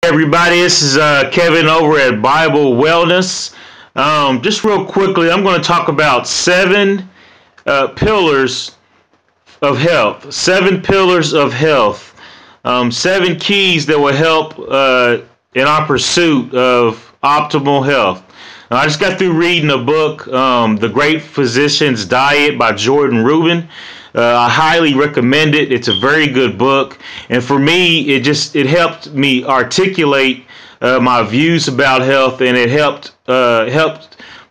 Everybody, this is Kevin over at Bible Wellness. Just real quickly, I'm going to talk about seven pillars of health. Seven pillars of health. Seven keys that will help in our pursuit of optimal health. Now, I just got through reading a book, The Great Physician's Diet by Jordan Rubin. I highly recommend it. It's a very good book, and for me, it helped me articulate my views about health, and it helped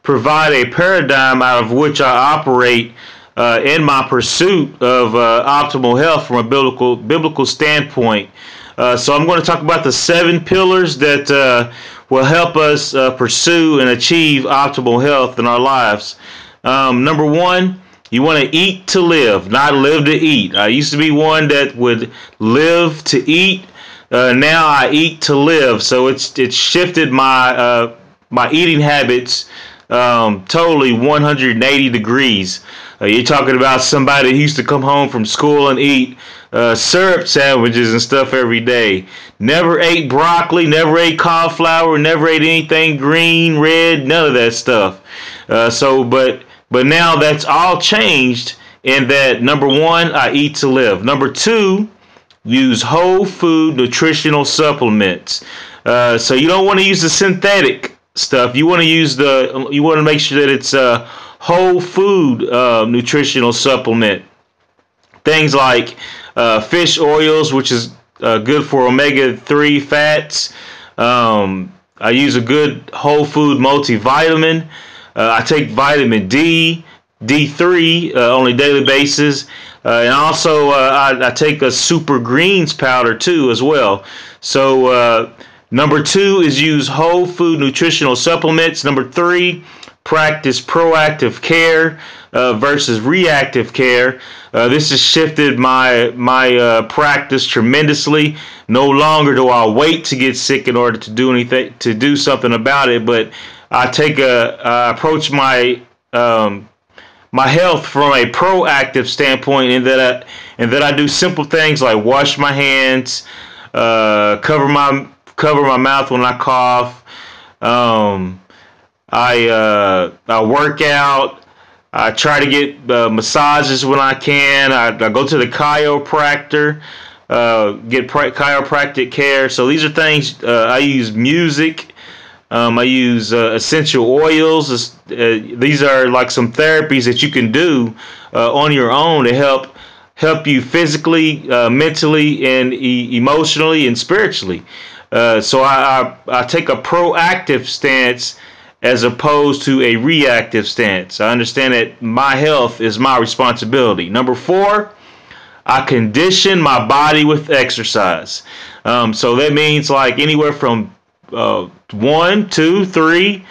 provide a paradigm out of which I operate in my pursuit of optimal health from a biblical standpoint. So I'm going to talk about the seven pillars that will help us pursue and achieve optimal health in our lives. Number one. You want to eat to live, not live to eat. I used to be one that would live to eat. Now I eat to live. So it's shifted my eating habits totally 180 degrees. You're talking about somebody who used to come home from school and eat syrup sandwiches and stuff every day. Never ate broccoli, never ate cauliflower, never ate anything green, red, none of that stuff. But now that's all changed in that, number one, I eat to live. Number two, use whole food nutritional supplements. So you don't want to use the synthetic stuff. You want to make sure that it's a whole food nutritional supplement. Things like fish oils, which is good for omega-3 fats. I use a good whole food multivitamin. I take vitamin D, D3 on a daily basis, and also I take a super greens powder too as well. So number two is use whole food nutritional supplements. Number three, practice proactive care versus reactive care. This has shifted my practice tremendously. No longer do I wait to get sick in order to do something about it, but I approach my health from a proactive standpoint, in that I do simple things like wash my hands, cover my mouth when I cough. I work out. I try to get massages when I can. I go to the chiropractor, get chiropractic care. So these are things. I use music. I use essential oils. These are like some therapies that you can do on your own to help you physically, mentally, and emotionally and spiritually. So I take a proactive stance as opposed to a reactive stance. I understand that my health is my responsibility. Number four, I condition my body with exercise. So that means like anywhere from 1, 2, 3,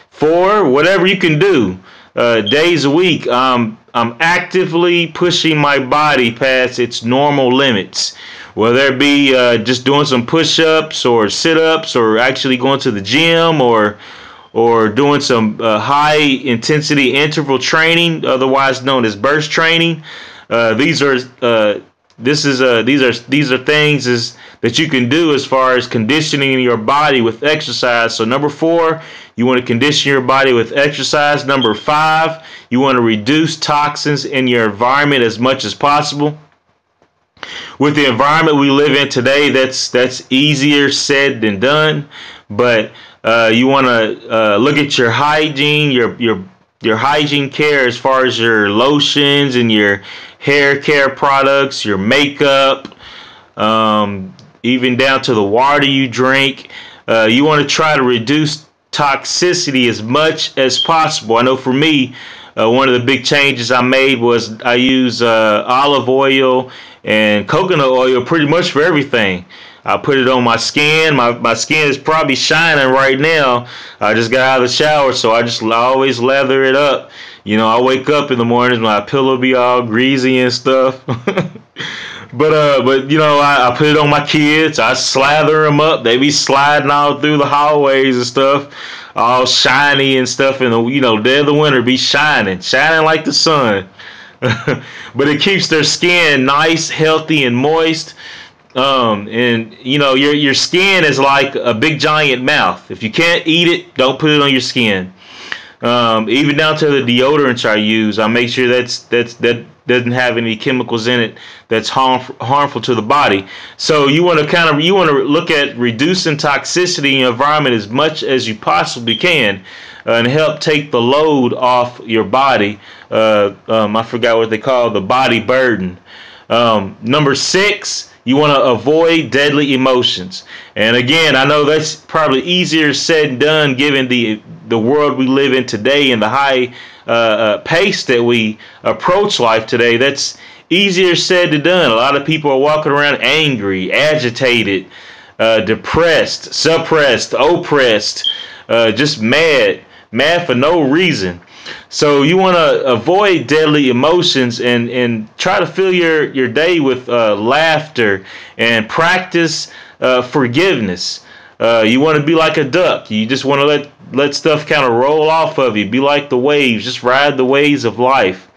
4, whatever you can do days a week. I'm actively pushing my body past its normal limits, whether it be just doing some push-ups or sit-ups, or actually going to the gym, or doing some high intensity interval training, otherwise known as burst training. These are things that you can do as far as conditioning your body with exercise. So number four, you want to condition your body with exercise. Number five, you want to reduce toxins in your environment as much as possible. With the environment we live in today, that's easier said than done. But you want to look at your hygiene, your hygiene care as far as your lotions and your hair care products, your makeup, even down to the water you drink. You want to try to reduce toxicity as much as possible. I know for me, one of the big changes I made was I use olive oil and coconut oil pretty much for everything. I put it on my skin. My skin is probably shining right now. I just got out of the shower, so I always lather it up. You know, I wake up in the mornings, my pillow be all greasy and stuff. But you know, I put it on my kids. I slather them up. They be sliding all through the hallways and stuff, all shiny and stuff. In the dead of the winter, be shining like the sun. But it keeps their skin nice, healthy, and moist. And you know, your skin is like a big giant mouth. If you can't eat it, don't put it on your skin. Even down to the deodorants I use, I make sure that doesn't have any chemicals in it that's harmful to the body. So you want to look at reducing toxicity in your environment as much as you possibly can, and help take the load off your body. I forgot what they call the body burden. Number 6, you want to avoid deadly emotions. And again, I know that's probably easier said than done given the world we live in today and the high pace that we approach life today. That's easier said than done. A lot of people are walking around angry, agitated, depressed, suppressed, oppressed, just mad for no reason. So you want to avoid deadly emotions and try to fill your day with laughter and practice forgiveness. You want to be like a duck. You just want to let stuff kind of roll off of you. Be like the waves. Just ride the waves of life.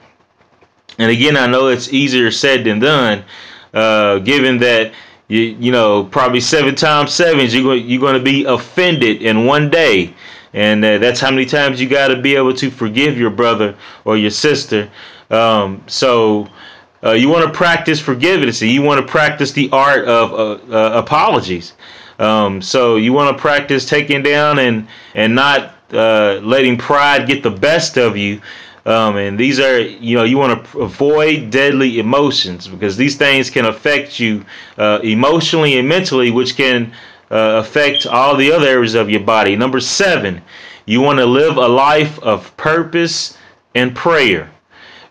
And again, I know it's easier said than done, given that you know probably 7 times 7 you're going to be offended in one day. And that's how many times you got to be able to forgive your brother or your sister. So you want to practice forgiveness. You want to practice the art of apologies. So you want to practice taking down and not letting pride get the best of you. And these are, you want to avoid deadly emotions because these things can affect you emotionally and mentally, which can affect all the other areas of your body. Number 7, you want to live a life of purpose and prayer.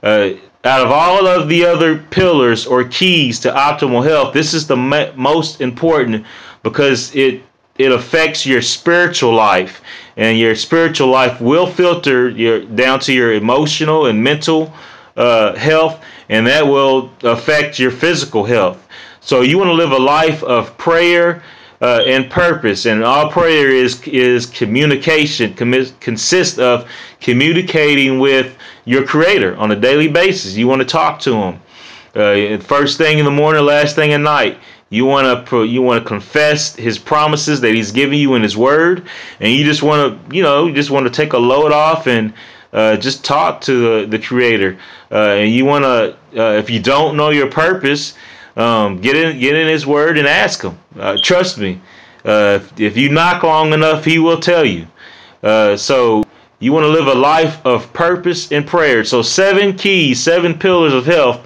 Out of all of the other pillars or keys to optimal health, this is the most important because it affects your spiritual life, and your spiritual life will filter down to your emotional and mental health, and that will affect your physical health. So you want to live a life of prayer and purpose, and all prayer is communication. Consists of communicating with your Creator on a daily basis. You want to talk to Him first thing in the morning, last thing at night. You want to confess His promises that He's given you in His Word, and you just want to take a load off and just talk to the Creator. And you want to, if you don't know your purpose, get in His Word and ask Him. Trust me, if you knock long enough, He will tell you. So you want to live a life of purpose and prayer. So 7 keys, 7 pillars of health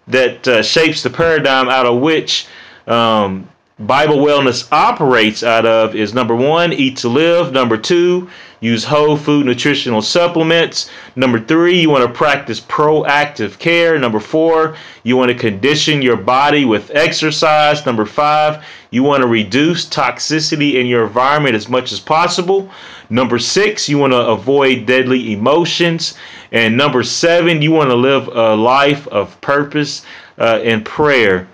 that shapes the paradigm out of which Bible Wellness operates out of is: number 1, eat to live. Number 2, use whole food nutritional supplements. Number 3, you want to practice proactive care. Number 4, you want to condition your body with exercise. Number 5, you want to reduce toxicity in your environment as much as possible. Number 6, you want to avoid deadly emotions. And number 7, you want to live a life of purpose and prayer.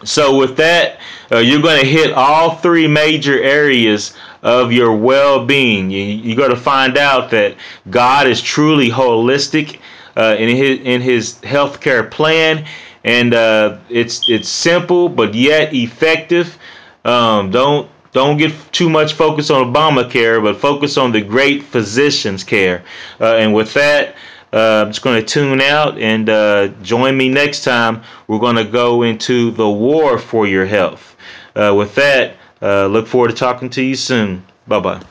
So with that, you're going to hit all 3 major areas of your well-being. You're going to find out that God is truly holistic in His healthcare plan, and it's simple but yet effective. Don't get too much focus on Obamacare, but focus on the great physician's care. And with that, I'm just going to tune out, and join me next time. We're going to go into the war for your health. With that, look forward to talking to you soon. Bye-bye.